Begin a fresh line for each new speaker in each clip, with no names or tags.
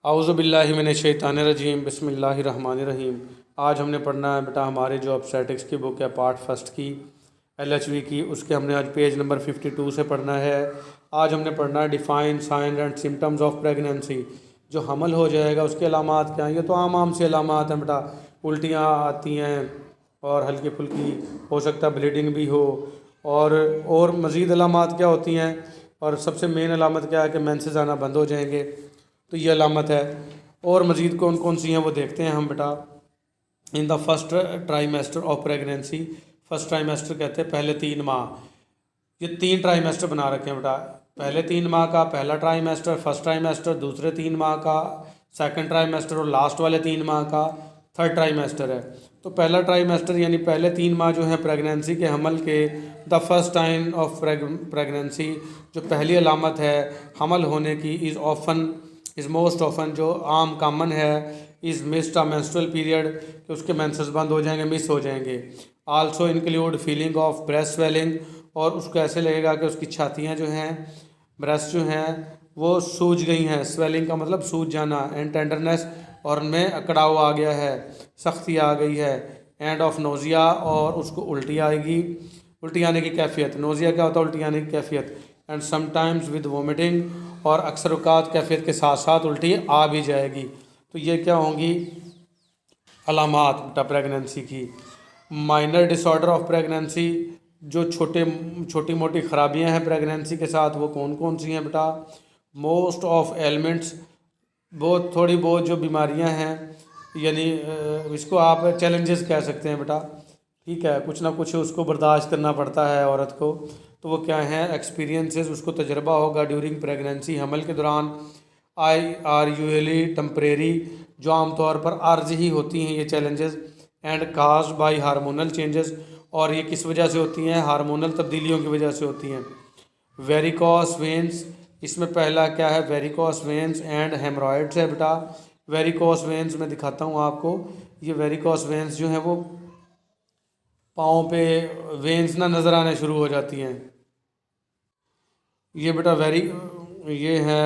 आऊज़ु बिल्लाहि मिनश्शैतानिर्रजीम बिस्मिल्लाहिर्रहमानिर्रहीम। आज हमने पढ़ना है बेटा हमारे जो ऑब्स्टेटिक्स की बुक है पार्ट फर्स्ट की LHV की, उसके हमने आज पेज नंबर 52 से पढ़ना है। आज हमने पढ़ना है define sign and symptoms of pregnancy. जो हमल हो जाएगा उसके अलामात क्या हैं। ये तो आम से अलामात हैं बेटा, उल्टियाँ आती हैं और हल्की फुल्की हो सकता है ब्लीडिंग भी हो, और मज़ीद अलामात क्या होती हैं, और सबसे मेन अलामत क्या है कि मेंसेस आना बंद हो जाएंगे, तो ये अलामत है। और मज़ीद कौन कौन सी हैं वो देखते हैं हम बेटा। In the first trimester of pregnancy, first trimester कहते हैं पहले 3 माह। ये 3 ट्राइमेस्टर बना रखे हैं बेटा, पहले 3 माह का पहला ट्राइमेस्टर, फर्स्ट ट्राइमेस्टर दूसरे 3 माह का, सेकंड ट्राइमेस्टर और लास्ट वाले 3 माह का थर्ड ट्राइमेस्टर है। तो पहला ट्राइमेस्टर यानी पहले 3 माह जो है प्रेगनेंसी के हमल के, the first time of pregnancy, जो पहली अलामत है हमल होने की, इज़ मोस्ट ऑफन, जो आम कामन है, is missed a menstrual period, कि उसके मेंसेस बंद हो जाएंगे, मिस हो जाएंगे। Also include feeling of breast swelling, और उसको ऐसे लगेगा कि उसकी छातियाँ जो हैं, ब्रेस्ट जो हैं वो सूज गई हैं, स्वेलिंग का मतलब सूज जाना, एंड टेंडरनेस, और उनमें अकड़ाव आ गया है, सख्ती आ गई है, एंड ऑफ नोज़िया, और उसको उल्टी आएगी, उल्टी आने की कैफियत। नोज़िया क्या होता है? उल्टी आने की कैफियत। एंड समटाइम्स विद वोमिटिंग, और अक्सर औक़ात कैफियत के साथ साथ उल्टी आ भी जाएगी। तो ये क्या होंगी? अलामात बेटा प्रेगनेंसी की। माइनर डिसऑर्डर ऑफ प्रेगनेंसी, जो छोटी मोटी खराबियां हैं प्रेगनेंसी के साथ, वो कौन कौन सी हैं बेटा? मोस्ट ऑफ एलिमेंट्स, बहुत थोड़ी बहुत जो बीमारियां हैं, यानी इसको आप चैलेंजेस कह सकते हैं बेटा, ठीक है, कुछ ना कुछ उसको बर्दाश्त करना पड़ता है औरत को। तो वो क्या हैं? एक्सपीरियंसेस, उसको तजर्बा होगा ड्यूरिंग प्रेगनेंसी, हमल के दौरान। आई आर यूजली टेम्परेरी, जो आमतौर पर आर्ज ही होती हैं ये challenges. And cause by hormonal changes, और ये किस वजह से होती हैं? हार्मोनल तब्दीलियों की वजह से होती हैं। वेरिकॉस वेंस, इसमें पहला क्या है? वेरिकॉस वेंस एंड हेमरॉइड्स है बेटा। वेरिकॉस वेंस मैं दिखाता हूँ आपको। ये वेरिकॉस वेंस जो है वो पाँव पे वेंस ना नज़र आने शुरू हो जाती हैं। ये बेटा ये है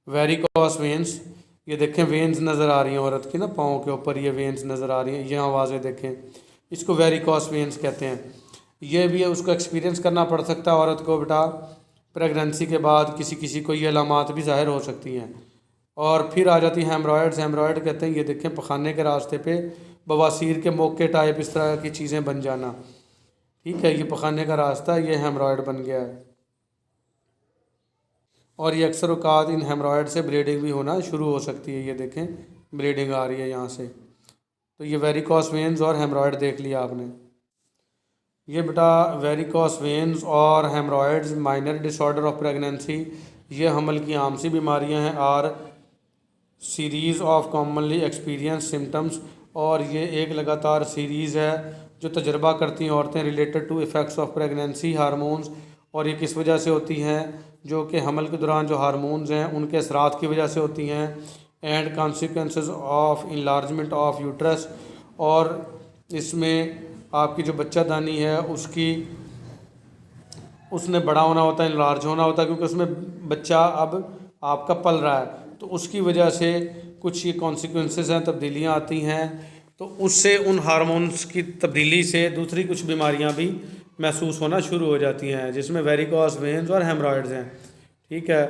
वेरिकॉस वेंस। ये देखें वेंस नज़र आ रही हैं औरत की ना, पाँव के ऊपर ये वेंस नज़र आ रही हैं, ये आवाज़ें देखें, इसको वेरिकॉस वेंस कहते हैं। ये भी है, उसको एक्सपीरियंस करना पड़ सकता है औरत को बेटा। प्रेगनेंसी के बाद किसी किसी को ये अलामात भी ज़ाहिर हो सकती हैं। और फिर आ जाती हैं हेमरॉयड्स। हेमरॉयड कहते हैं, ये देखें पखाने के रास्ते पे बवासीर के मौके टाइप इस तरह की चीज़ें बन जाना, ठीक है, ये पखाने का रास्ता, ये हेमरॉयड बन गया है। और ये अक्सर औक़ात इन हेमरॉयड से ब्लीडिंग भी होना शुरू हो सकती है। ये देखें ब्लीडिंग आ रही है यहाँ से। तो ये वेरिकॉस वेन्स और हेमरॉयड देख लिया आपने। ये बेटा वेरिकॉस वेन्स और हेमरॉयड्स माइनर डिसऑर्डर ऑफ प्रेगनेंसी, ये हमल की आम सी बीमारियाँ हैं। R series of commonly experience symptoms, और ये एक लगातार सीरीज़ है जो तजर्बा करती हैं औरतें related to effects of pregnancy hormones. और ये किस वजह से होती हैं? जो कि हमल के दौरान जो हार्मोन्स हैं उनके असरात की वजह से होती हैं। And consequences of enlargement of uterus, और इसमें आपकी जो बच्चादानी है उसने बड़ा होना होता है, इनलार्ज होना होता है, क्योंकि उसमें बच्चा अब आपका पल रहा है, तो उसकी वजह से कुछ ये कॉन्सिक्वेंसेस हैं, तब्दीलियाँ आती हैं। तो उससे उन हार्मोन्स की तब्दीली से दूसरी कुछ बीमारियां भी महसूस होना शुरू हो जाती हैं, जिसमें वेरिकॉस वेन्स और हेमरॉयड्स हैं, ठीक है,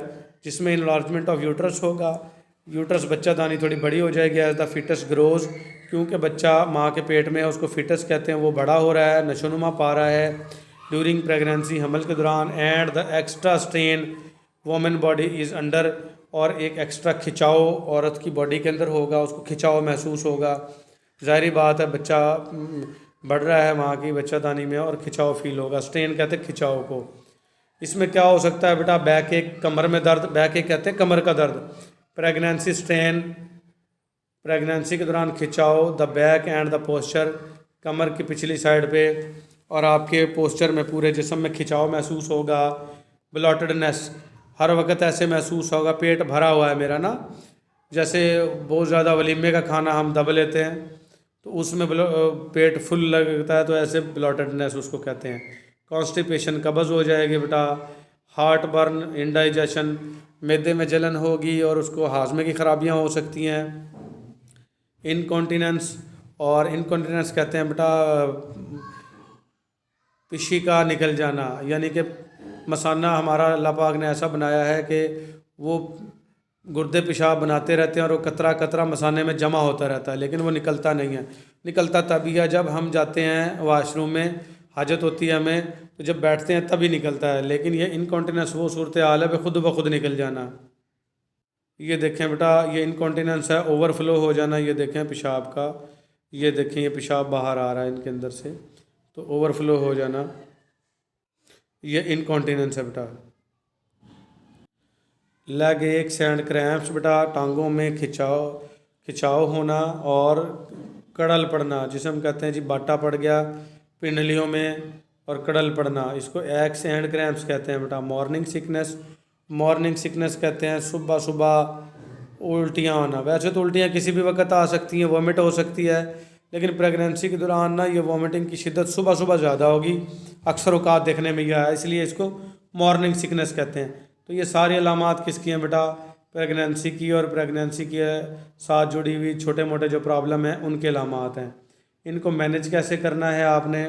जिसमें इनलार्जमेंट ऑफ यूट्रस होगा। यूट्रस बच्चादानी थोड़ी बड़ी हो जाएगी एज द फिटस ग्रोज, क्योंकि बच्चा माँ के पेट में है, उसको फिटस कहते हैं, वो बड़ा हो रहा है, नशोनुमा पा रहा है ड्यूरिंग प्रेगनेंसी, हमल के दौरान। And the extra strain women body is under, और एक एक्स्ट्रा खिंचाव औरत की बॉडी के अंदर होगा, उसको खिंचाव महसूस होगा। ज़ाहिर बात है, बच्चा बढ़ रहा है माँ की बच्चादानी में, और खिंचाव फील होगा। स्ट्रेन कहते हैं खिंचाव को। इसमें क्या हो सकता है बेटा? बैक एक, कमर में दर्द, बैक एक कहते हैं कमर का दर्द। प्रेगनेंसी स्ट्रेन, प्रेगनेंसी के दौरान खिंचाव, the back and the posture, कमर की पिछली साइड पे और आपके पोस्चर में, पूरे जिस्म में खिंचाव महसूस होगा। ब्लॉटेडनेस, हर वक्त ऐसे महसूस होगा पेट भरा हुआ है मेरा ना, जैसे बहुत ज़्यादा वलीमे का खाना हम दब लेते हैं तो उसमें पेट फुल लगता है, तो ऐसे ब्लॉटेडनेस उसको कहते हैं। कॉन्स्टिपेशन, कब्ज़ हो जाएगी बेटा। हार्ट बर्न, इंडाइजेशन, मैदे में जलन होगी और उसको हाजमे की खराबियां हो सकती हैं। इनकॉन्टिनेंस, और इनकॉन्टिनेंस कहते हैं बेटा पिशी का निकल जाना, यानी कि मसाना हमारा अल्लाह पाक ने ऐसा बनाया है कि वो गुर्दे पेशाब बनाते रहते हैं और वो कतरा कतरा मसाने में जमा होता रहता है, लेकिन वो निकलता नहीं है। निकलता तभी है जब हम जाते हैं वाशरूम में, हाजत होती है हमें, तो जब बैठते हैं तभी निकलता है। लेकिन ये इनकॉन्टिनेंस वो सूरत हाल है खुद ब खुद निकल जाना। ये देखें बेटा, ये इनकॉन्टिनेंस है, ओवरफ्लो हो जाना। ये देखें पेशाब का, ये देखें ये पेशाब बाहर आ रहा है इनके अंदर से, तो ओवरफ्लो हो जाना, ये इनकॉन्टिनेंस है बेटा। लेग एक्स एंड क्रैम्प्स बेटा, टांगों में खिंचाव होना और कड़ल पड़ना, जिसे हम कहते हैं जी बाटा पड़ गया पिंडलियों में, और कड़ल पड़ना, इसको एक्स एंड क्रैम्प्स कहते हैं बेटा। मॉर्निंग सिकनेस कहते हैं सुबह सुबह उल्टियाँ होना। वैसे तो उल्टियाँ किसी भी वक्त आ सकती हैं, वॉमिट हो सकती है, लेकिन प्रेगनेंसी के दौरान ना ये वॉमिटिंग की शिद्दत सुबह सुबह ज़्यादा होगी, अक्सर औकात देखने में यह है, इसलिए इसको मॉर्निंग सिकनेस कहते हैं। तो ये सारी अलामात किसकी हैं बेटा? प्रेगनेंसी की, और प्रेगनेंसी के साथ जुड़ी हुई छोटे मोटे जो प्रॉब्लम हैं उनके अलामात हैं। इनको मैनेज कैसे करना है आपने?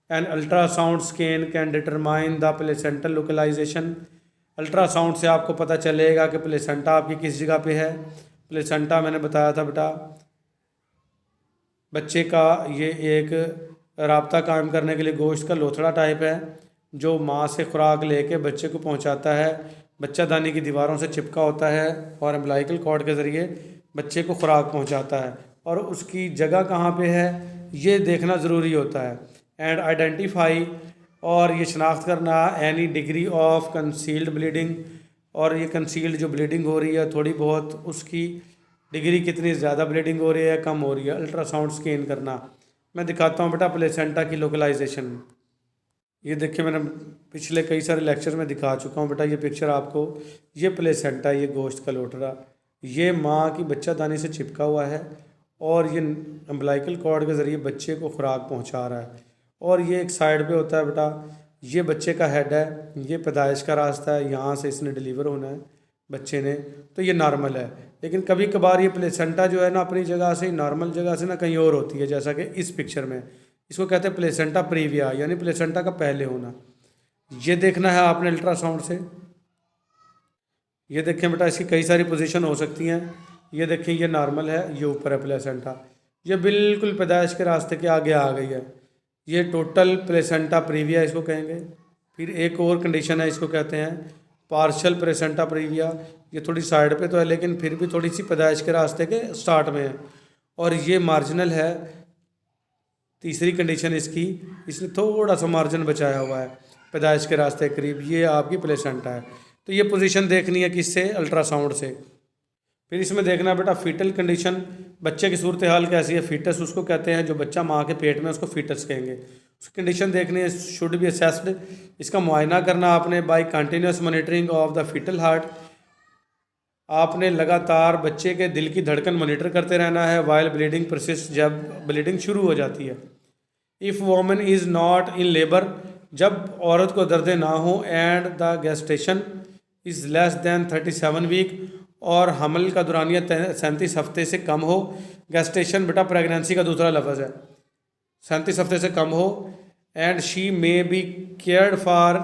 An ultrasound scan can determine the placental localisation. Ultrasound से आपको पता चलेगा कि प्लेसेंटा आपकी किस जगह पे है। प्लेसेंटा मैंने बताया था बेटा बच्चे का ये एक राब्ता कायम करने के लिए गोश्त का लोथड़ा टाइप है, जो माँ से खुराक लेके बच्चे को पहुँचाता है, बच्चा दानी की दीवारों से चिपका होता है और एम्बिलाइकल कॉर्ड के ज़रिए बच्चे को खुराक पहुँचाता है। और उसकी जगह कहाँ पे है ये देखना ज़रूरी होता है। एंड आइडेंटिफाई, और ये शनाख्त करना any degree of concealed bleeding, और ये कंसील्ड जो ब्लीडिंग हो रही है थोड़ी बहुत, उसकी डिग्री कितनी ज़्यादा ब्लीडिंग हो रही है, कम हो रही है, अल्ट्रासाउंड स्कैन करना। मैं दिखाता हूँ बेटा प्लेसेंटा की लोकलाइजेशन। ये देखिए मैंने पिछले कई सारे लेक्चर में दिखा चुका हूँ बेटा, ये पिक्चर आपको, ये प्लेसेंटा, ये गोश्त का लोटड़ा, ये माँ की बच्चा दानी से चिपका हुआ है और ये अम्बिलाइकल कॉर्ड के ज़रिए बच्चे को खुराक पहुँचा रहा है। और ये एक साइड पे होता है बेटा, ये बच्चे का हेड है, ये पैदाइश का रास्ता है, यहाँ से इसने डिलीवर होना है बच्चे ने, तो ये नॉर्मल है। लेकिन कभी कभार ये प्लेसेंटा जो है ना अपनी जगह से, नॉर्मल जगह से ना कहीं और होती है, जैसा कि इस पिक्चर में। इसको कहते हैं प्लेसेंटा प्रीविया, यानी प्लेसेंटा का पहले होना। ये देखना है आपने अल्ट्रासाउंड से। ये देखें बेटा, इसकी कई सारी पोजीशन हो सकती हैं। ये देखें, ये नॉर्मल है, ये ऊपर है प्लेसेंटा, ये बिल्कुल पैदाइश के रास्ते के आगे आ गई है। ये टोटल प्लेसेंटा प्रीविया इसको कहेंगे। फिर एक और कंडीशन है, इसको कहते हैं पार्शल प्लेसेंटा प्रीविया। ये थोड़ी साइड पे तो है लेकिन फिर भी थोड़ी सी पैदाइश के रास्ते के स्टार्ट में है। और ये मार्जिनल है, तीसरी कंडीशन इसकी, इसने थोड़ा सा मार्जिन बचाया हुआ है पैदाइश के रास्ते के करीब, ये आपकी प्लेसेंटा है। तो ये पोजीशन देखनी है किससे? अल्ट्रासाउंड से। फिर इसमें देखना बेटा फीटल कंडीशन, बच्चे की सूरत हाल कैसी है। फीटस उसको कहते हैं जो बच्चा माँ के पेट में, उसको फीटस कहेंगे। उसकी कंडीशन देखनी है, शुड बी असेस्ड। इसका मुआयना करना आपने by continuous monitoring of the foetal heart. आपने लगातार बच्चे के दिल की धड़कन मॉनिटर करते रहना है वाइल ब्लीडिंग परसिस्ट, जब ब्लीडिंग शुरू हो जाती है। If women is not in labour, जब औरत को दर्द ना हो, and the gestation is less than 37 week, और हमल का दौरानिया 37 हफ्ते से कम हो। गेस्टेशन बेटा प्रेगनेंसी का दूसरा लफ्ज़ है, 37 हफ्ते से कम हो। And she may be cared for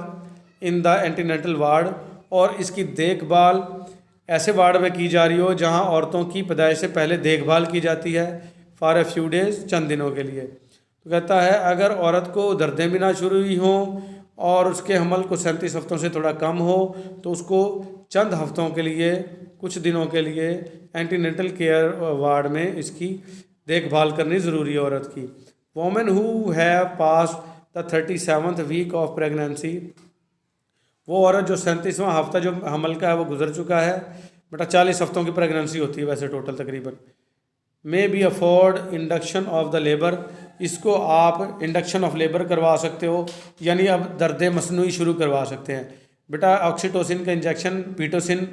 in the antenatal ward, और इसकी देखभाल ऐसे वार्ड में की जा रही हो जहां औरतों की पैदाइश से पहले देखभाल की जाती है, फॉर ए फ्यू डेज, चंद दिनों के लिए। तो कहता है अगर औरत को दर्दें भी ना शुरू हुई हों और उसके हमल को 37 हफ्तों से थोड़ा कम हो, तो उसको चंद हफ्तों के लिए, कुछ दिनों के लिए एंटीनेंटल केयर वार्ड में इसकी देखभाल करनी ज़रूरी है औरत की। Women who have pass the 37th week of pregnancy, वो औरत जो 37वां हफ्ता जो हमल का है वो गुजर चुका है। बेटा 40 हफ्तों की प्रेगनेंसी होती है वैसे टोटल तकरीबन। May be afford induction of the labour, इसको आप इंडक्शन ऑफ लेबर करवा सकते हो, यानी अब दर्द मसनूई शुरू करवा सकते हैं। बेटा ऑक्सीटोसिन का इंजेक्शन पीटोसिन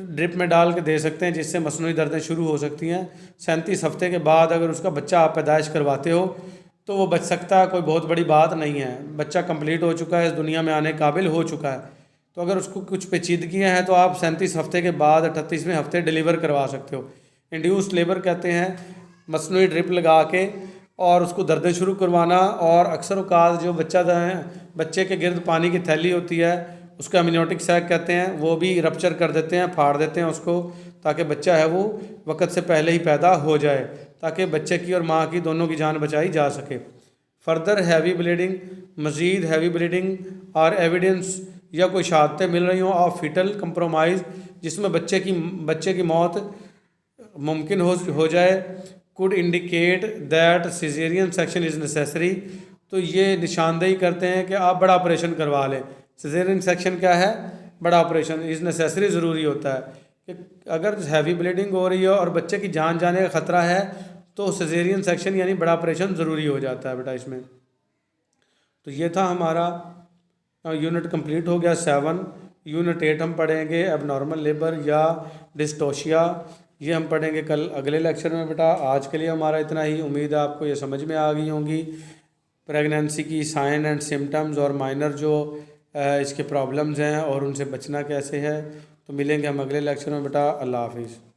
ड्रिप में डाल के दे सकते हैं, जिससे मसनूई दर्दें शुरू हो सकती हैं। 37 हफ्ते के बाद अगर उसका बच्चा आप पैदाइश करवाते हो तो वो बच सकता है, कोई बहुत बड़ी बात नहीं है। बच्चा कंप्लीट हो चुका है, इस दुनिया में आने काबिल हो चुका है। तो अगर उसको कुछ पेचीदगियाँ हैं तो आप 37 हफ्ते के बाद 38वें हफ्ते डिलीवर करवा सकते हो। इंड्यूस्ड लेबर कहते हैं मसनूई ड्रिप लगा के और उसको दर्दें शुरू करवाना, और अक्सर औकात जो बच्चे के गिर्द पानी की थैली होती है उसका एमनियोटिक सैक कहते हैं, वो भी रप्चर कर देते हैं, फाड़ देते हैं उसको, ताकि बच्चा है वो वक्त से पहले ही पैदा हो जाए, ताकि बच्चे की और माँ की दोनों की जान बचाई जा सके। फर्दर हैवी ब्लीडिंग, मज़ीद हैवी ब्लीडिंग और एविडेंस या कोई शहादतें मिल रही हों ऑफ फीटल कंप्रोमाइज़, जिसमें बच्चे की मौत मुमकिन हो जाए, could indicate that caesarean section is necessary. तो ये निशानदेही करते हैं कि आप बड़ा ऑपरेशन करवा लें। सिजेरियन सेक्शन क्या है? बड़ा ऑपरेशन। इज़ नेसेसरी ज़रूरी होता है कि अगर हैवी ब्लीडिंग हो रही है और बच्चे की जान जाने का ख़तरा है तो सिजेरियन सेक्शन यानी बड़ा ऑपरेशन ज़रूरी हो जाता है बेटा इसमें। तो ये था हमारा यूनिट कंप्लीट हो गया 7। यूनिट 8 हम पढ़ेंगे एबनॉर्मल लेबर या डिस्टोशिया, ये हम पढ़ेंगे कल अगले लेक्चर में बेटा। आज के लिए हमारा इतना ही। उम्मीद है आपको ये समझ में आ गई होंगी प्रेगनेंसी की साइन एंड सिम्टम्स और माइनर जो इसके प्रॉब्लम्स हैं और उनसे बचना कैसे है। तो मिलेंगे हम अगले लेक्चर में बेटा। अल्लाह हाफिज़।